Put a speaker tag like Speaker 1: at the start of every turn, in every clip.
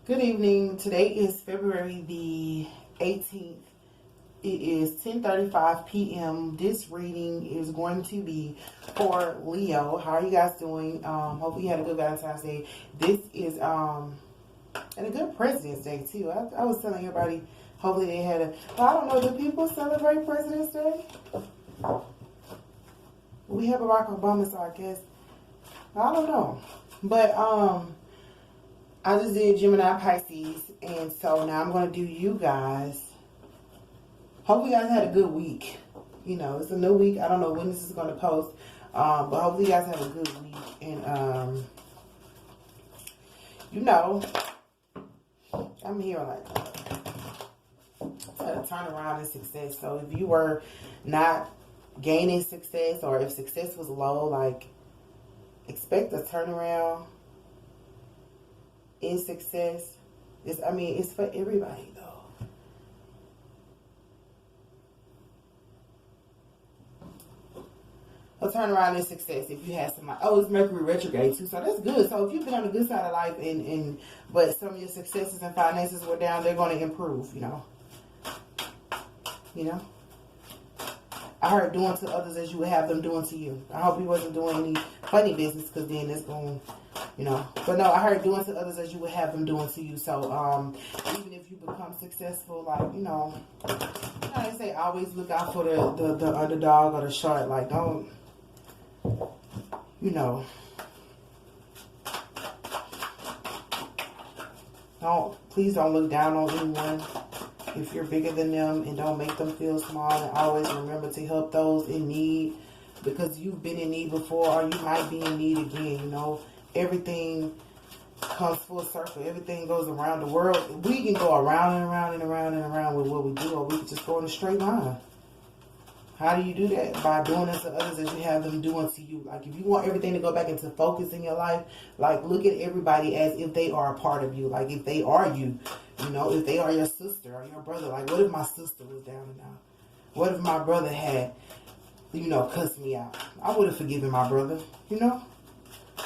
Speaker 1: Good evening. Today is February the 18th. It is 10:35 p.m. This reading is going to be for Leo. How are you guys doing? Hopefully you had a good Valentine's Day. This is and a good President's Day too. I was telling everybody, hopefully they had a. I don't know. Do people celebrate President's Day? We have Barack Obama, so I guess I don't know. But I just did Gemini Pisces, and so now I'm going to do you guys. Hopefully you guys had a good week. You know, it's a new week. I don't know when this is going to post, but hopefully you guys have a good week. And, you know, I'm here like a turnaround in success. So if you were not gaining success, or if success was low, like, expect a turnaround in success. It's for everybody though. A turnaround in success if you had somebody. Oh, it's Mercury retrograde too, so that's good. So if you've been on the good side of life but some of your successes and finances were down, they're going to improve. You know. I heard doing to others as you would have them doing to you. I hope you wasn't doing any funny business, because then it's going, But no, I heard doing to others as you would have them doing to you. So even if you become successful, like, they say always look out for the underdog or the short. Like, please don't look down on anyone if you're bigger than them, and don't make them feel small. And always remember to help those in need, because you've been in need before, or you might be in need again. Everything comes full circle. Everything goes around the world. We can go around and around and around and around with what we do, or we can just go in a straight line. How do you do that? By doing it to others as you have them doing to you. Like, if you want everything to go back into focus in your life, like, look at everybody as if they are a part of you. Like, if they are you, if they are your sister or your brother. Like, what if my sister was down and out? What if my brother had, cussed me out? I would have forgiven my brother,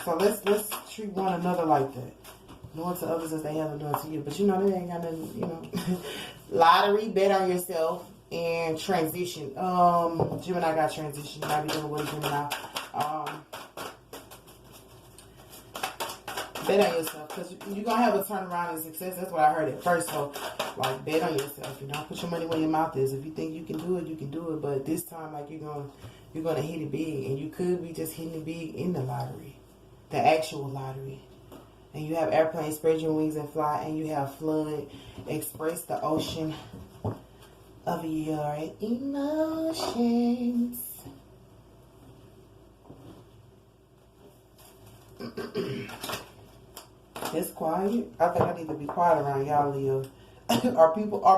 Speaker 1: So let's treat one another like that. Doing to others as they have them doing to you. But they ain't got nothing, Lottery, bet on yourself. And transition. Gemini got transition. You might be doing with Gemini. Bet on yourself, because you're going to have a turnaround in success. That's what I heard at first. So, like, bet on yourself. Put your money where your mouth is. If you think you can do it, you can do it. But this time, like, you're going to hit it big. And you could be just hitting it big in the lottery. The actual lottery. And you have airplanes, spread your wings and fly. And you have flood, express the ocean of your emotions. It's quiet. I think I need to be quiet around y'all, Leo. Are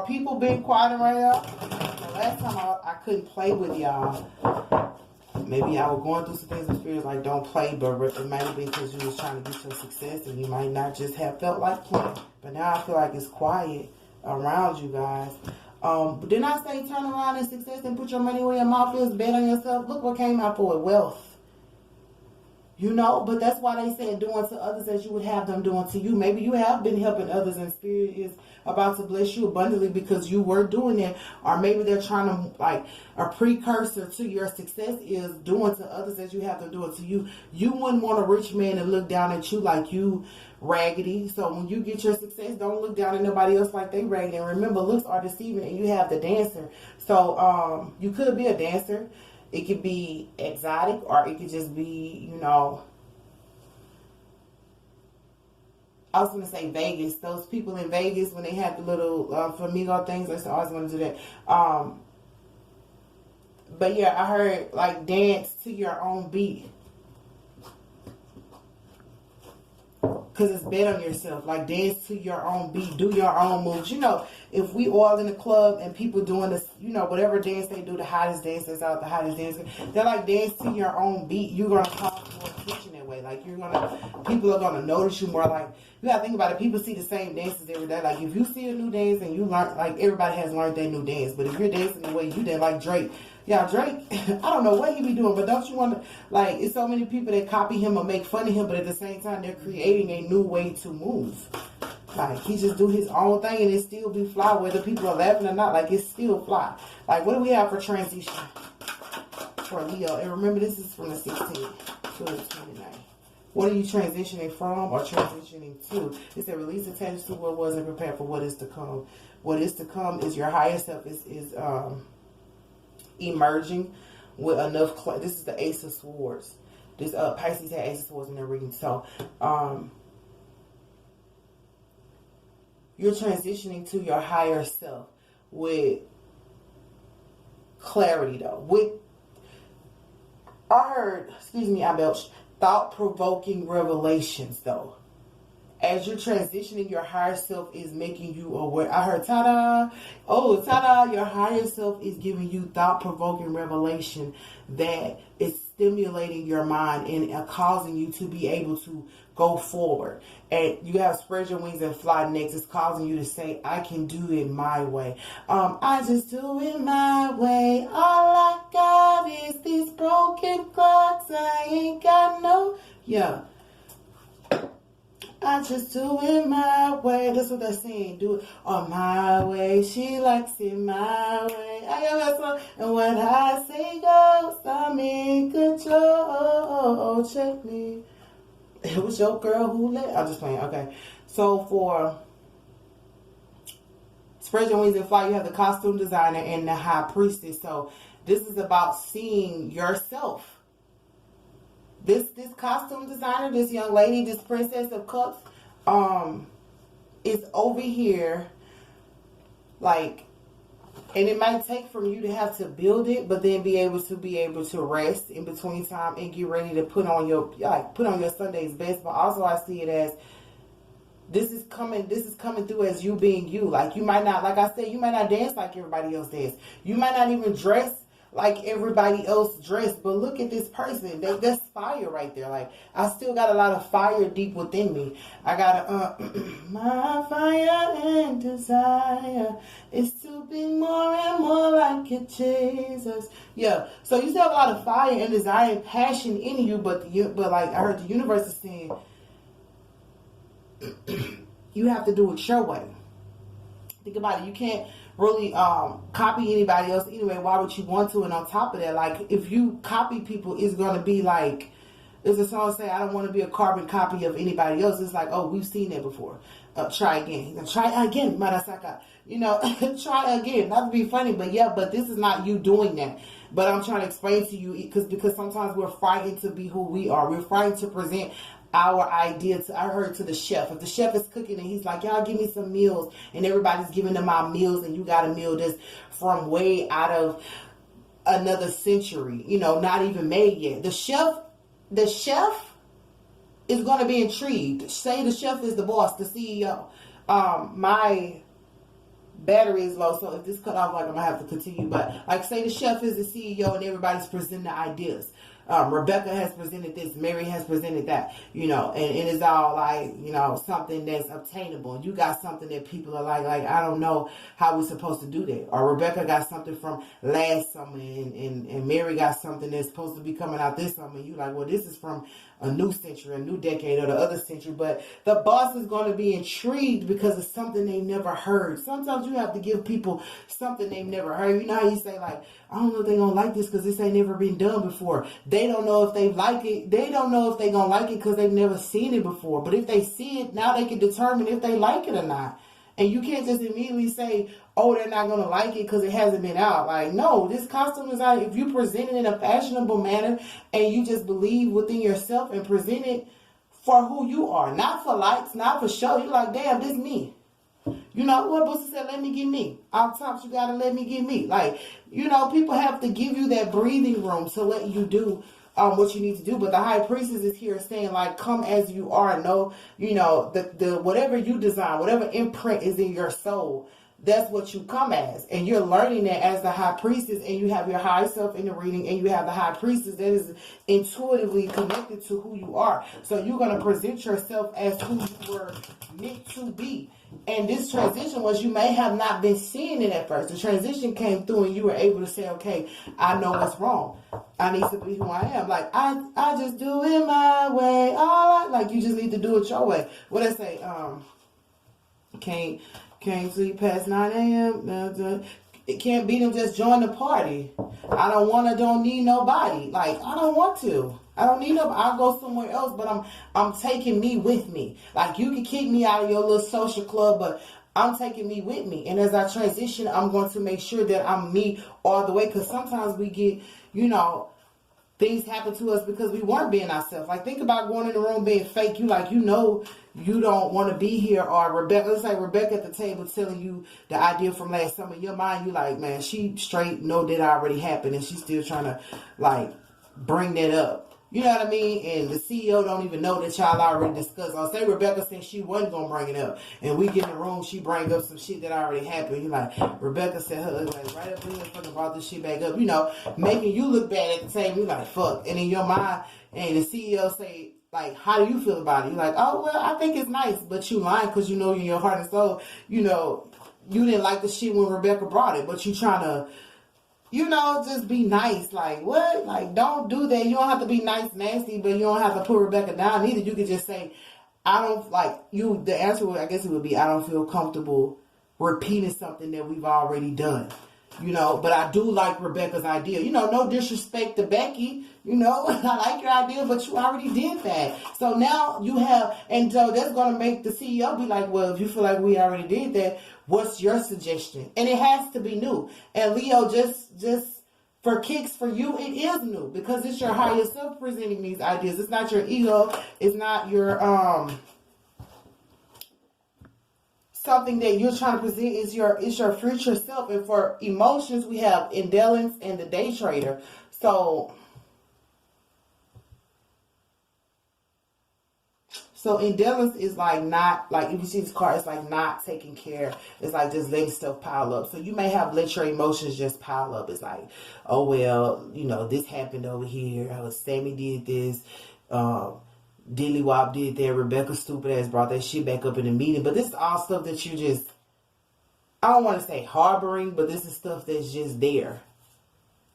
Speaker 1: people being quiet around y'all? The last time I couldn't play with y'all. Maybe I was going through some things in spirit, like, don't play, but it might have been because you was trying to get your success, and you might not just have felt like playing. But now I feel like it's quiet around you guys. Didn't I say turn around in success and put your money where your mouth is, bet on yourself? Look what came out for it, wealth. But that's why they said doing to others as you would have them doing to you. Maybe you have been helping others and spirit is about to bless you abundantly because you were doing it. Or maybe they're trying to, like, a precursor to your success is doing to others as you have them do it to you. You wouldn't want a rich man to look down at you like you raggedy. So when you get your success, don't look down at nobody else like they raggedy. And remember, looks are deceiving, and you have the dancer. So you could be a dancer. It could be exotic, or it could just be, I was going to say Vegas. Those people in Vegas, when they had the little flamingo things, I always want to do that. But yeah, I heard, like, dance to your own beat. Because it's bet on yourself. Like, dance to your own beat. Do your own moves. If we all in the club and people doing this, whatever dance they do, the hottest dance that's out, the hottest dance, they're like, dance to your own beat. You're going to cause more attention that way. Like, people are going to notice you more. Like, you got to think about it. People see the same dances every day. Like, if you see a new dance and you learn, like, everybody has learned their new dance. But if you're dancing the way you did, like Drake, Yeah, Drake, I don't know what he be doing, but don't you want to, like, it's so many people that copy him or make fun of him, but at the same time, they're creating a new way to move. Like, he just do his own thing and it still be fly, whether people are laughing or not. Like, it's still fly. Like, what do we have for transition for Leo? And remember, this is from the 16th to the 29th. What are you transitioning from or transitioning to? It said release attachment to what was and prepare for what is to come. What is to come is your higher self is emerging with enough. This is the Ace of Swords. This Pisces had Ace of Swords in their reading. So you're transitioning to your higher self with clarity, though. I heard, excuse me, I belched, thought-provoking revelations, though. As you're transitioning, your higher self is making you aware. I heard, ta-da! Oh, ta-da! Your higher self is giving you thought-provoking revelation that is stimulating your mind and causing you to be able to go forward. And you have spread your wings and fly next. It's causing you to say, I can do it my way. I just do it my way. All I got is these broken clocks. I ain't got no... Yeah. I just do it my way. That's what they're saying. Do it on my way. She likes it my way. I got that song. And when I say goes, I'm in control. Check me. It was your girl who let. I'm just playing. Okay. So for Spread Your Wings and Fly, you have the costume designer and the high priestess. So this is about seeing yourself. This costume designer, this young lady, this Princess of Cups, is over here, like, and it might take from you to have to build it, but then be able to rest in between time and get ready to put on your Sunday's best. But also I see it as this is coming through as you being you. Like, you might not, like I said, you might not dance like everybody else dance. You might not even dress like everybody else dressed, but look at this person. That's fire right there. Like, I still got a lot of fire deep within me. I got my fire and desire is to be more and more like you, Jesus. Yeah. So you still have a lot of fire and desire and passion in you, but like I heard the universe is saying, you have to do it your way. Think about it. You can't really copy anybody else anyway. Why would you want to? And on top of that, like, if you copy people, it's going to be like, there's a song say, I don't want to be a carbon copy of anybody else. It's like, oh, we've seen that before. Try again. Try again, Marasaka. You know, try again. Not to be funny, but yeah, but this is not you doing that. But I'm trying to explain to you, because sometimes we're frightened to be who we are. We're frightened to present our idea to, I heard, to the chef. If the chef is cooking and he's like, y'all give me some meals, and everybody's giving them out meals, and you got a meal that's from way out of another century, you know, not even made yet. The chef is going to be intrigued. Say the chef is the boss, the CEO. My battery is low, so if this cut off, like, I'm gonna have to continue. But like, say the chef is the CEO and everybody's presenting the ideas. Rebecca has presented this, Mary has presented that, you know, and it is all like, you know, something that's obtainable. You got something that people are like, I don't know how we're supposed to do that. Or Rebecca got something from last summer, and Mary got something that's supposed to be coming out this summer. You like, well, this is from a new century, a new decade, or the other century. But the boss is going to be intrigued because it's something they never heard. Sometimes you have to give people something they've never heard. You know how you say, like, I don't know if they're going to like this because this ain't never been done before. They don't know if they like it. They don't know if they're going to like it because they've never seen it before. But if they see it, now they can determine if they like it or not. And you can't just immediately say, oh, they're not going to like it because it hasn't been out. Like, no, this costume is out. If you present it in a fashionable manner and you just believe within yourself and present it for who you are, not for likes, not for show. You're like, damn, this me. You know what Boosie said? Let me get me. Off top, you got to let me get me. Like, you know, people have to give you that breathing room to let you do what you need to do. But the high priestess is here saying, like, come as you are. No, you know, the whatever you design, whatever imprint is in your soul, that's what you come as. And you're learning that as the high priestess, and you have your high self in the reading, and you have the high priestess that is intuitively connected to who you are. So you're going to present yourself as who you were meant to be. And this transition was, you may have not been seeing it at first. The transition came through and you were able to say, okay, I know what's wrong. I need to be who I am. Like, I just do it my way. Like, you just need to do it your way. What I say, Can't sleep past 9 a.m. It can't be them just join the party. I don't need nobody. Like, I don't want to. I don't need nobody. I'll go somewhere else, but I'm taking me with me. Like, you can kick me out of your little social club, but I'm taking me with me. And as I transition, I'm going to make sure that I'm me all the way. Because sometimes we get, things happen to us because we weren't being ourselves. Like, think about going in the room being fake. You don't want to be here. Or Rebecca, let's say Rebecca at the table telling you the idea from last summer. In your mind, you like, man, she straight know that already happened. And she's still trying to, like, bring that up. You know what I mean? And the CEO don't even know that y'all already discussed. Or say Rebecca said she wasn't going to bring it up. And we get in the room, she bring up some shit that already happened. You like, Rebecca said her, like, right up in here, fucking brought this shit back up. Making you look bad at the table. You like, fuck. And in your mind, and the CEO say, like, how do you feel about it? You're like, oh, well, I think it's nice. But you lying because you know in your heart and soul, you didn't like the shit when Rebecca brought it. But you trying to, just be nice. Like, what? Like, don't do that. You don't have to be nice, nasty, but you don't have to put Rebecca down either. You could just say, the answer would, I guess it would be, I don't feel comfortable repeating something that we've already done. But I do like Rebecca's idea. No disrespect to Becky. I like your idea, but you already did that. So now you have, and so that's going to make the CEO be like, well, if you feel like we already did that, what's your suggestion? And it has to be new. And Leo, just for kicks for you, it is new because it's your higher self presenting these ideas. It's not your ego. It's not your, something that you're trying to present is your future self. And for emotions, we have indolence and the day trader. So indolence is like not, like if you see this card, it's like not taking care. It's like just letting stuff pile up. So you may have let your emotions just pile up. It's like, oh, well, this happened over here. Sammy did this. Dilly Wop did that. Rebecca stupid ass brought that shit back up in the meeting. But this is all stuff that you just, I don't want to say harboring, but this is stuff that's just there.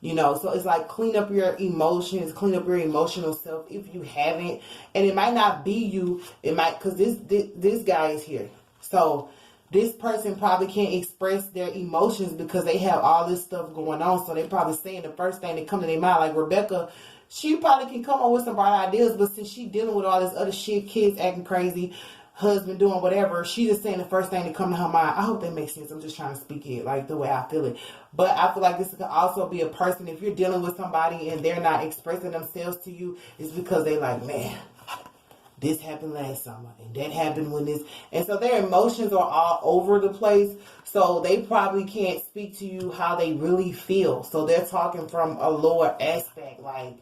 Speaker 1: So it's like clean up your emotions, clean up your emotional self if you haven't. And it might not be you. It might, because this guy is here. So this person probably can't express their emotions because they have all this stuff going on. So they probably saying the first thing that come to their mind. Like Rebecca, she probably can come up with some bright ideas, but since she dealing with all this other shit, kids acting crazy, husband doing whatever, she just saying the first thing that come to her mind. I hope that makes sense. I'm just trying to speak it like the way I feel it. But I feel like this could also be a person, if you're dealing with somebody and they're not expressing themselves to you, it's because they like, man, this happened last summer and that happened when this, and so their emotions are all over the place. So they probably can't speak to you how they really feel. So they're talking from a lower aspect, like,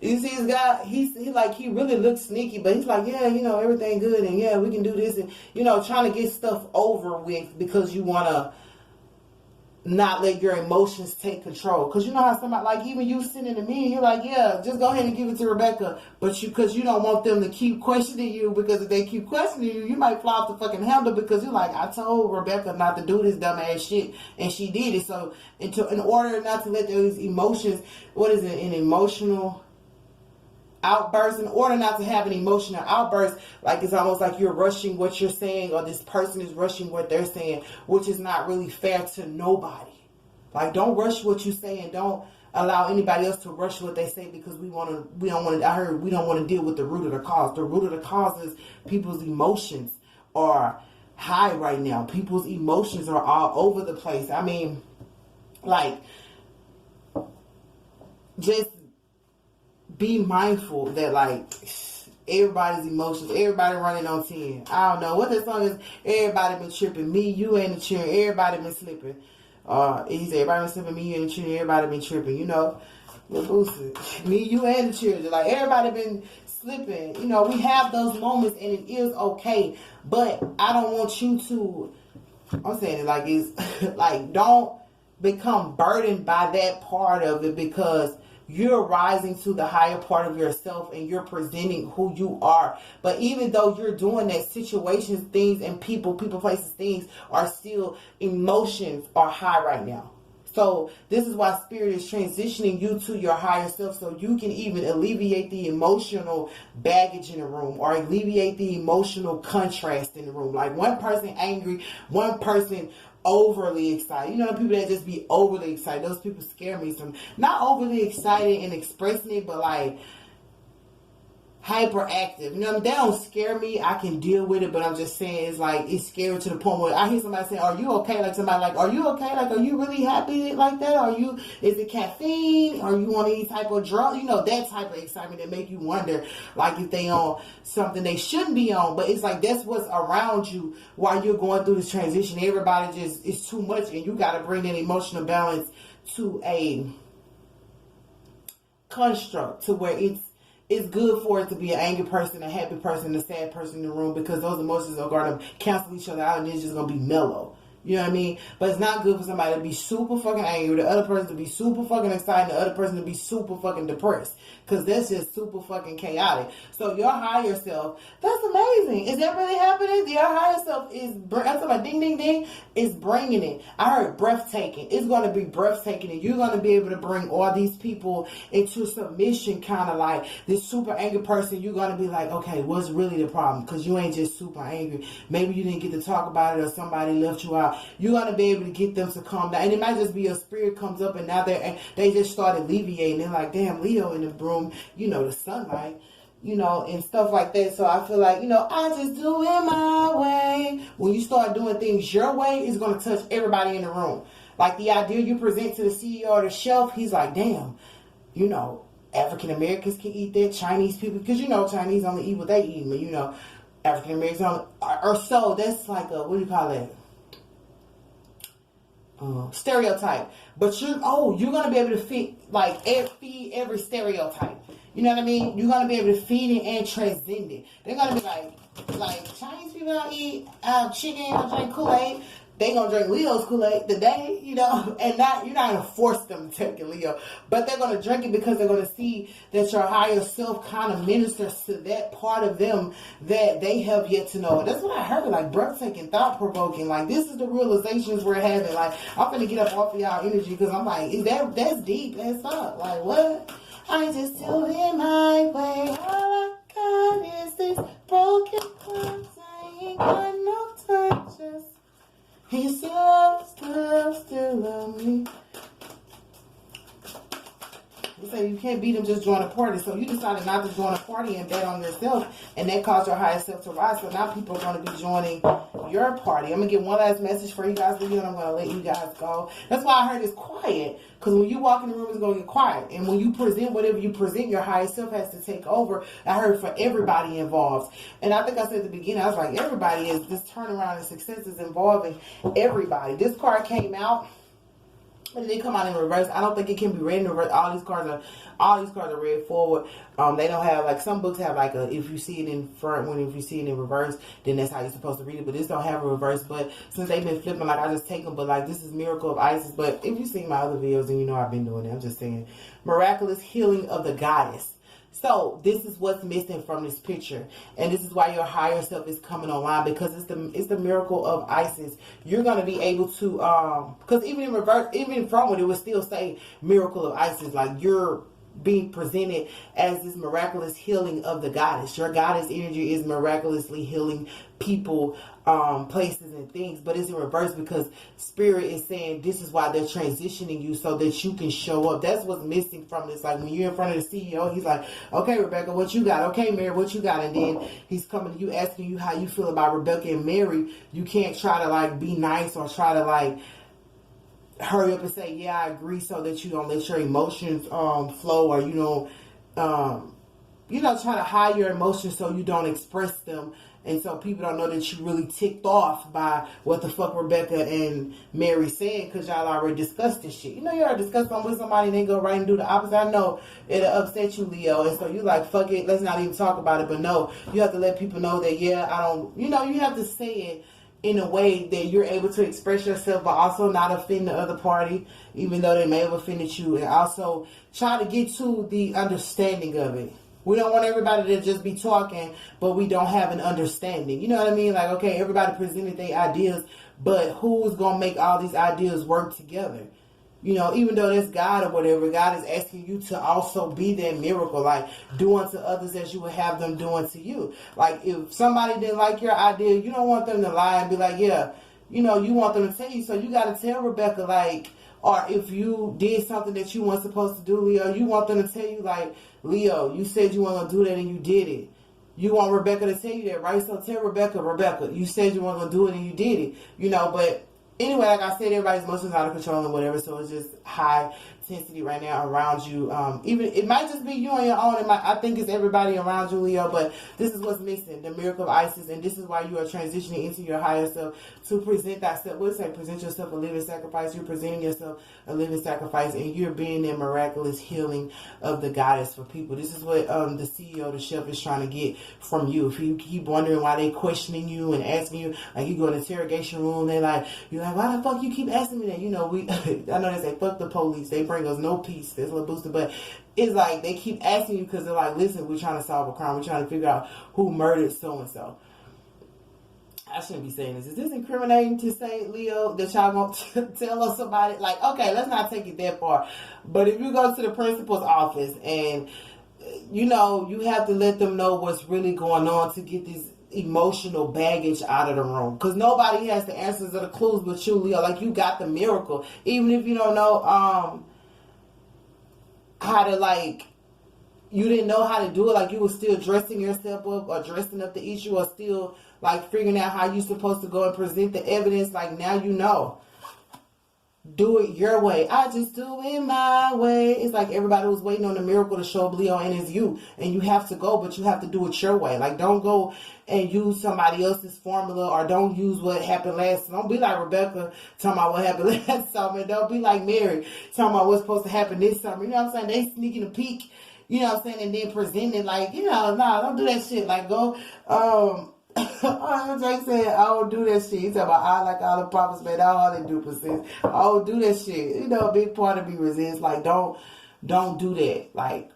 Speaker 1: you see this guy, he really looks sneaky, but he's like, yeah, everything good, and yeah, we can do this, and, trying to get stuff over with because you want to not let your emotions take control. Because you know how somebody, like, even you sitting in the meeting, you're like, yeah, just go ahead and give it to Rebecca, but because you don't want them to keep questioning you, because if they keep questioning you, you might fly off the fucking handle because you're like, I told Rebecca not to do this dumb ass shit, and she did it. So, in order not to let those emotions, an emotional outburst, in order not to have an emotional outburst, like it's almost like you're rushing what you're saying, or this person is rushing what they're saying, which is not really fair to nobody. Like, don't rush what you say, and don't allow anybody else to rush what they say, because we don't want to deal with the root of the cause. The root of the cause is people's emotions are high right now. People's emotions are all over the place. I mean, like, just be mindful that, like, everybody's emotions, everybody running on 10. I don't know what that song is. Everybody been tripping. Me, you, and the children. Everybody been slipping. He said, everybody been slipping. Me, you, and the children. Everybody been tripping. Me, you, and the children. Like, everybody been slipping. We have those moments, and it is okay. But I don't want you to, I'm saying it like it's, like, don't become burdened by that part of it, because you're rising to the higher part of yourself and you're presenting who you are. But even though you're doing that, situations, things, and people, places, things are still, emotions are high right now. So this is why Spirit is transitioning you to your higher self, so you can even alleviate the emotional baggage in the room, or alleviate the emotional contrast in the room. Like one person angry, one person overly excited. You know, the people that just be overly excited, those people scare me. Some not overly excited and expressing it, but like hyperactive. You know, they don't scare me. I can deal with it, but I'm just saying it's like it's scary to the point where I hear somebody say, "Are you okay?" Like somebody like, "Are you okay?" Like, "Are you really happy like that? Are you? Is it caffeine? Are you on any type of drug?" You know, that type of excitement that make you wonder, like if they on something they shouldn't be on. But it's like that's what's around you while you're going through this transition. Everybody just it's too much, and you got to bring that emotional balance to a construct to where it's good for it to be an angry person, a happy person, a sad person in the room, because those emotions are going to cancel each other out and it's just going to be mellow. You know what I mean? But it's not good for somebody to be super fucking angry, the other person to be super fucking excited, the other person to be super fucking depressed. Because that's just super fucking chaotic. So your higher self, that's amazing. Is that really happening? Your higher self is, I'm talking about ding, ding, ding, is bringing it. I heard breathtaking. It's going to be breathtaking. And you're going to be able to bring all these people into submission, kind of like this super angry person. You're going to be like, okay, what's really the problem? Because you ain't just super angry. Maybe you didn't get to talk about it, or somebody left you out. You're going to be able to get them to calm down. And it might just be your spirit comes up and now they just start alleviating. They're like, damn, Leo in the room, you know, the sunlight, you know, and stuff like that. So I feel like, you know, I just do it my way. When you start doing things your way, it's going to touch everybody in the room. Like the idea you present to the CEO of the shelf, he's like, damn, you know, African Americans can eat that, Chinese people, because you know Chinese only eat what they eat, but you know, African Americans only, or so. That's like a, what do you call that? Stereotype. But you're gonna be able to feed every stereotype. You know what I mean? You're gonna be able to feed it and transcend it. They're gonna be like Chinese people don't eat chicken or drink Kool-Aid. They gonna drink Leo's Kool-Aid today, you know, and you're not gonna force them to take a Leo, but they're gonna drink it because they're gonna see that your higher self kind of ministers to that part of them that they have yet to know. That's what I heard, like breathtaking, thought provoking. Like this is the realizations we're having. Like I'm gonna get up off of y'all energy because I'm like, that's deep as fuck. Like what? I just do it my way. All I got is this broken heart. I ain't got no time just. He still love me. You say you can't beat him, just join a party. So you decided not to join a party and bet on yourself, and that caused your higher self to rise. So now people are going to be joining your party. I'm going to get one last message for you guys, and I'm going to let you guys go. That's why I heard it's quiet, because when you walk in the room, it's going to get quiet. And when you present whatever you present, your higher self has to take over. I heard for everybody involved. And I think I said at the beginning, I was like, everybody is, this turnaround and success is involving everybody. This card came out. But they come out in reverse. I don't think it can be read in reverse. All these cards are read forward. They don't have, like, some books have like a, if you see it in front, if you see it in reverse, then that's how you're supposed to read it. But this don't have a reverse. But since they've been flipping, like, I just take them. But like, this is Miracle of Isis. But if you see my other videos, then you know I've been doing it. I'm just saying, miraculous healing of the goddess. So this is what's missing from this picture, and this is why your higher self is coming online, because it's the miracle of Isis. You're gonna be able to because even in reverse, even from it would still say miracle of Isis. Like you're being presented as this miraculous healing of the goddess. Your goddess energy is miraculously healing people, places and things, but it's in reverse because spirit is saying this is why they're transitioning you so that you can show up. That's what's missing from this. Like when you're in front of the CEO, he's like, okay, Rebecca, what you got? Okay, Mary, what you got? And then he's coming to you asking you how you feel about Rebecca and Mary. You can't try to like be nice or try to like hurry up and say, yeah, I agree, so that you don't let your emotions flow, or you know, try to hide your emotions so you don't express them. And so people don't know that you really ticked off by what the fuck Rebecca and Mary said, because y'all already discussed this shit. You know, you already discussed something with somebody and then go right and do the opposite. I know it'll upset you, Leo. And so you like, fuck it, let's not even talk about it. But no, you have to let people know that, yeah, I don't, you know, you have to say it in a way that you're able to express yourself, but also not offend the other party, even though they may have offended you. And also try to get to the understanding of it. We don't want everybody to just be talking, but we don't have an understanding. You know what I mean? Like, okay, everybody presented their ideas, but who's going to make all these ideas work together? You know, even though that's God or whatever, God is asking you to also be that miracle, like do unto others as you would have them do unto you. Like if somebody didn't like your idea, you don't want them to lie and be like, yeah, you know, you want them to tell you. So you got to tell Rebecca, like, or if you did something that you weren't supposed to do, Leo, you want them to tell you, like, Leo, you said you weren't going to do that and you did it. You want Rebecca to tell you that, right? So tell Rebecca, Rebecca, you said you weren't going to do it and you did it. You know, but anyway, like I said, everybody's emotions out of control and whatever, so it's just high intensity right now around you. Even it might just be you on your own. I think it's everybody around you, Leo, but this is what's missing, the miracle of Isis, and this is why you are transitioning into your higher self to present thyself. What's that? Present yourself a living sacrifice. You're presenting yourself a living sacrifice, and you're being that miraculous healing of the goddess for people. This is what the CEO, the chef, is trying to get from you. If you keep wondering why they questioning you and asking you, like you go in the interrogation room, they're like, you're like, why the fuck you keep asking me that? You know, I know they say fuck the police. They bring us no peace. There's a little booster, but it's like they keep asking you because they're like, listen, we're trying to solve a crime. We're trying to figure out who murdered so and so. I shouldn't be saying this. Is this incriminating to say, Leo, that y'all gonna tell us somebody? Like, okay, let's not take it that far. But if you go to the principal's office and you know you have to let them know what's really going on to get this emotional baggage out of the room, because nobody has the answers or the clues but you, Leo. Like, you got the miracle, even if you don't know how to, like, you didn't know how to do it, like you were still dressing yourself up or dressing up the issue or still like figuring out how you're supposed to go and present the evidence. Like, now you know. Do it your way. I just do it my way. It's like everybody was waiting on the miracle to show up, Leo, and it's you. And you have to go, but you have to do it your way. Like, don't go and use somebody else's formula, or don't use what happened last. Don't be like Rebecca talking about what happened last summer. Don't be like Mary talking about what's supposed to happen this summer. You know what I'm saying? They sneaking a peek, you know what I'm saying, and then presenting like, you know, nah, don't do that shit. Like, go, Jake said, I don't do that shit. He's talking about, I like all the prophets, man. All they do persist. I don't do that shit. You know, a big part of me resists. Like, don't do that. Like,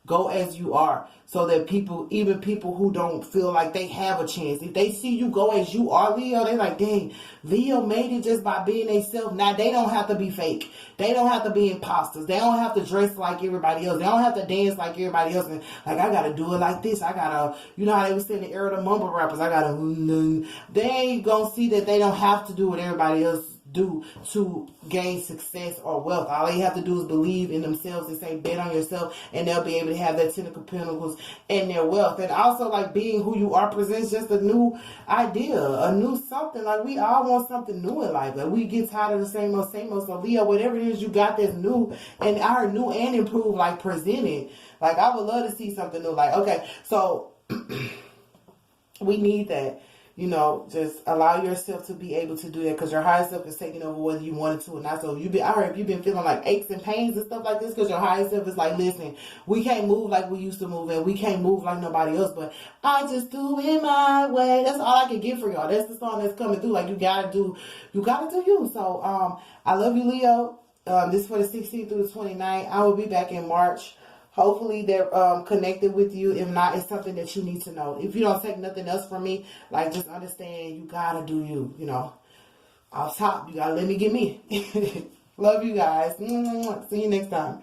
Speaker 1: go as you are, so that people, even people who don't feel like they have a chance, if they see you go as you are, Leo, they're like, dang, Leo made it just by being themselves. Now, they don't have to be fake. They don't have to be imposters. They don't have to dress like everybody else. They don't have to dance like everybody else. And like, I gotta do it like this. I gotta, you know how they was saying the era of the mumble rappers, I gotta, they ain't gonna see that they don't have to do what everybody else do to gain success or wealth. All they have to do is believe in themselves and say, bet on yourself, and they'll be able to have that 10 of pentacles and their wealth. And also, like, being who you are presents just a new idea, a new something. Like, we all want something new in life. Like, we get tired of the same old, same old. So, Leo, whatever it is you got that's new, and I heard new and improved, like, presented. Like, I would love to see something new. Like, okay, so we need that. You know, just allow yourself to be able to do that, because your higher self is taking over whether you wanted to or not. So I heard if you've been feeling like aches and pains and stuff like this, because your higher self is like, listen, we can't move like we used to move, and we can't move like nobody else, but I just do it my way. That's all I can get for y'all. That's the song that's coming through. Like, you gotta do you. So I love you, Leo. This is for the 16th through the 29th. I will be back in March. Hopefully they're connected with you. If not, it's something that you need to know. If you don't take nothing else from me, like, just understand you gotta do you, you know. Off top, you gotta let me get me. Love you guys. See you next time.